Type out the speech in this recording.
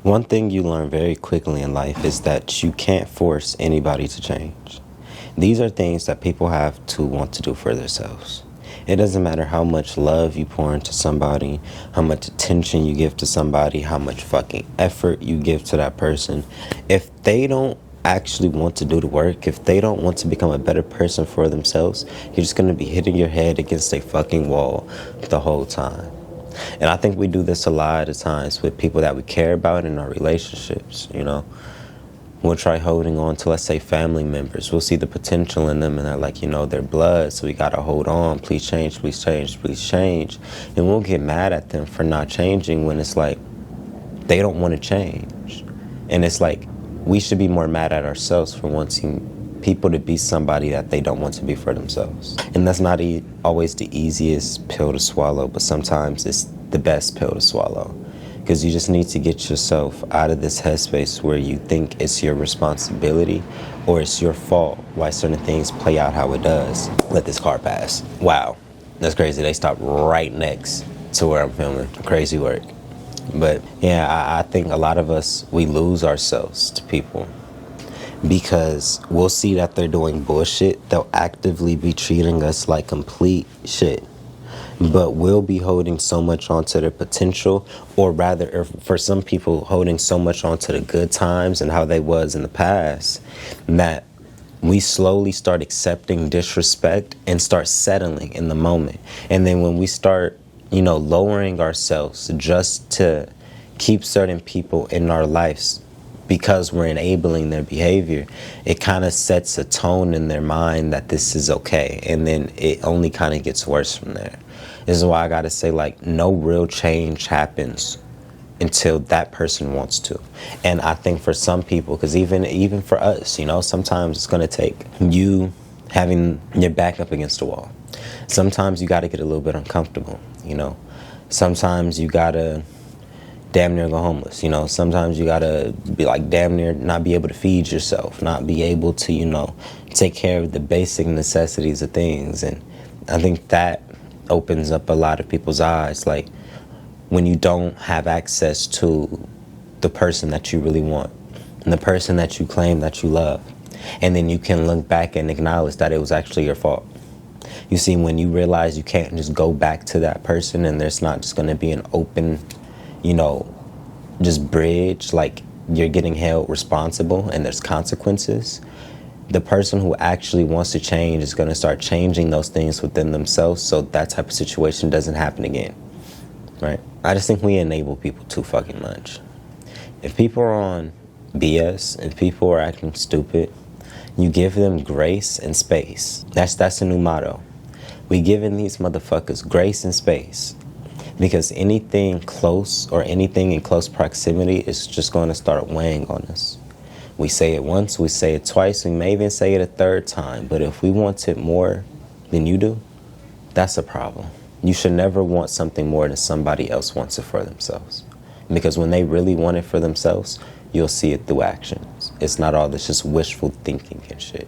One thing you learn very quickly in life is that you can't force anybody to change. These are things that people have to want to do for themselves. It doesn't matter how much love you pour into somebody, how much attention you give to somebody, how much fucking effort you give to that person. If they don't actually want to do the work, if they don't want to become a better person for themselves, you're just going to be hitting your head against a fucking wall the whole time. And I think we do this a lot of times with people that we care about in our relationships, you know. We'll try holding on to, let's say, family members. We'll see the potential in them and they're like, you know, they're blood, so we got to hold on. Please change, please change, please change. And we'll get mad at them for not changing when it's like they don't want to change. And it's like we should be more mad at ourselves for wanting people to be somebody that they don't want to be for themselves. And that's not always the easiest pill to swallow, but sometimes it's the best pill to swallow. Because you just need to get yourself out of this headspace where you think it's your responsibility or it's your fault why certain things play out how it does. Let this car pass. Wow, that's crazy. They stopped right next to where I'm filming. Crazy work. But yeah, I think a lot of us, we lose ourselves to people because we'll see that they're doing bullshit. They'll actively be treating us like complete shit. But we'll be holding so much onto their potential, or rather, for some people, holding so much onto the good times and how they was in the past, that we slowly start accepting disrespect and start settling in the moment. And then when we start, you know, lowering ourselves just to keep certain people in our lives because we're enabling their behavior, it kind of sets a tone in their mind that this is okay. And then it only kind of gets worse from there. This is why I gotta say, like, no real change happens until that person wants to. And I think for some people, because even for us, you know, sometimes it's gonna take you having your back up against the wall. Sometimes you gotta get a little bit uncomfortable, you know. Sometimes you gotta damn near go homeless, you know. Sometimes you gotta be like damn near not be able to feed yourself, not be able to, you know, take care of the basic necessities of things. And I think that opens up a lot of people's eyes, like when you don't have access to the person that you really want and the person that you claim that you love, and then you can look back and acknowledge that it was actually your fault. You see, when you realize you can't just go back to that person and there's not just going to be an open, you know, just bridge, like you're getting held responsible and there's consequences, the person who actually wants to change is going to start changing those things within themselves so that type of situation doesn't happen again, right? I just think we enable people too fucking much. If people are on BS, if people are acting stupid, you give them grace and space. That's a new motto. We giving these motherfuckers grace and space, because anything close or anything in close proximity is just going to start weighing on us. We say it once, we say it twice, we may even say it a third time. But if we want it more than you do, that's a problem. You should never want something more than somebody else wants it for themselves. Because when they really want it for themselves, you'll see it through actions. It's not all this just wishful thinking and shit.